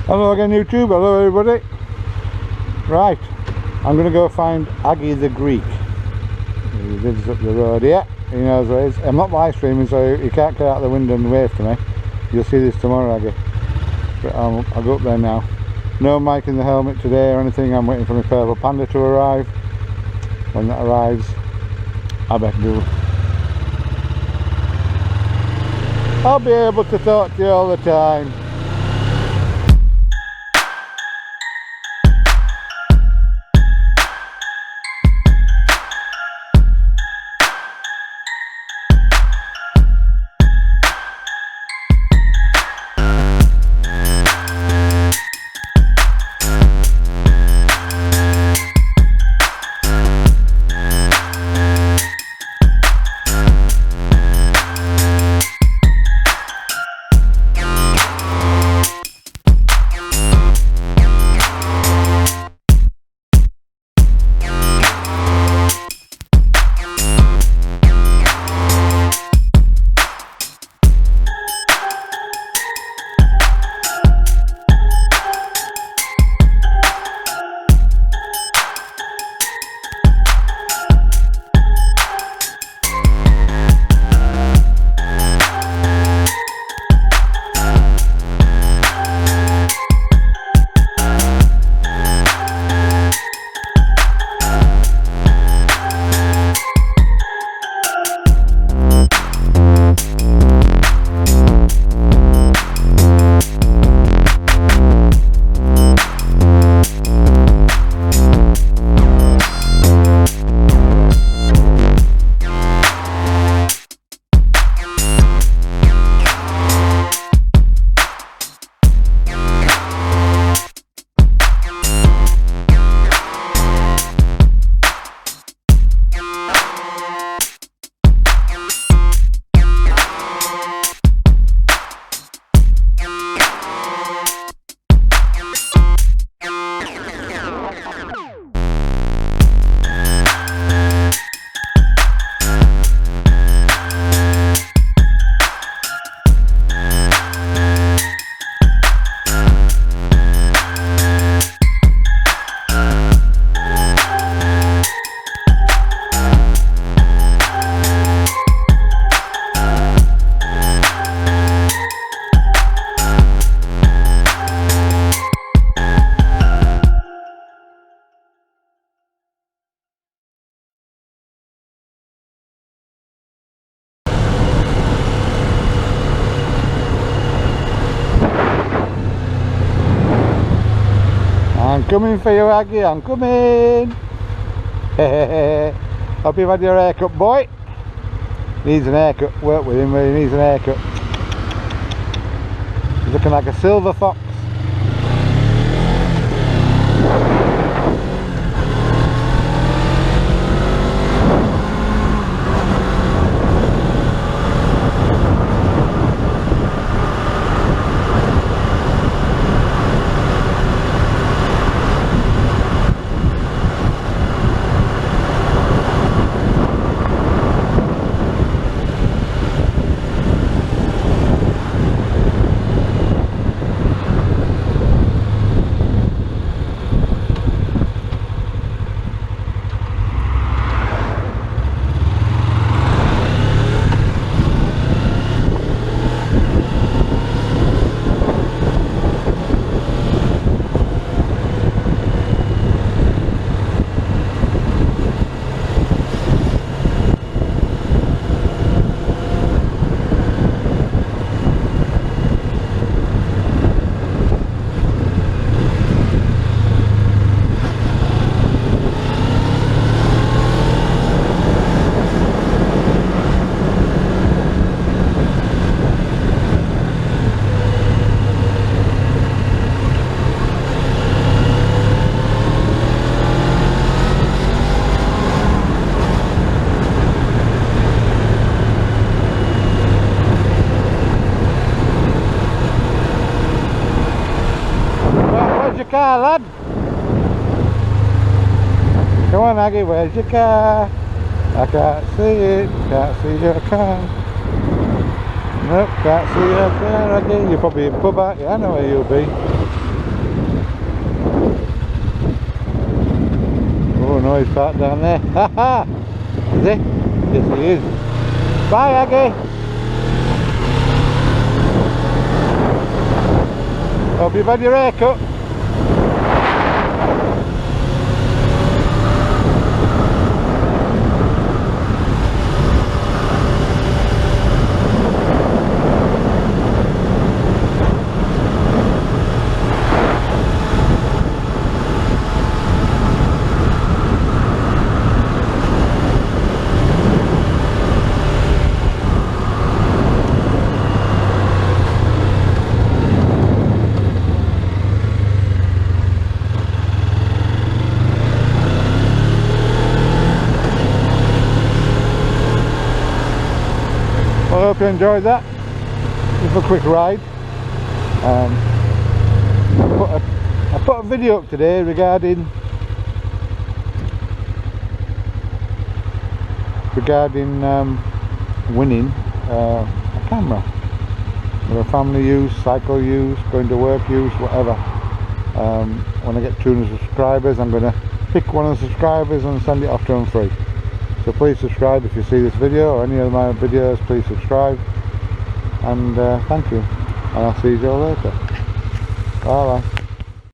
Hello again YouTube, hello everybody. Right, I'm going to go find Aggie the Greek. He lives up the road here, he knows where it is. I'm not live streaming so you can't get out the window and wave to me. You'll see this tomorrow, Aggie. But I'll go up there now. No mic in the helmet today or anything, I'm waiting for my purple panda to arrive. When that arrives, I better do. I'll be able to talk to you all the time. I'm coming for you, Aggie, I'm coming! Hope you've had your haircut, boy. Needs an haircut, work with him, but he needs an haircut. He's looking like a silver fox. Car, lad. Come on, Aggie, where's your car? I can't see it, can't see your car. Nope, can't see your car, Aggie. You're probably in pub, aren't you? I know where you'll be. know he's parked down there. Ha ha! Is he? Yes, he is. Bye, Aggie! Hope you've had your hair cut. I hope you enjoyed that. Just a quick ride. I put a video up today regarding winning a camera for family use, cycle use, going to work use, whatever. When I get 200 subscribers, I'm going to pick one of the subscribers and send it off to them free. So please subscribe if you see this video or any of my videos. Please subscribe, and thank you, and I'll see you all later. Bye bye.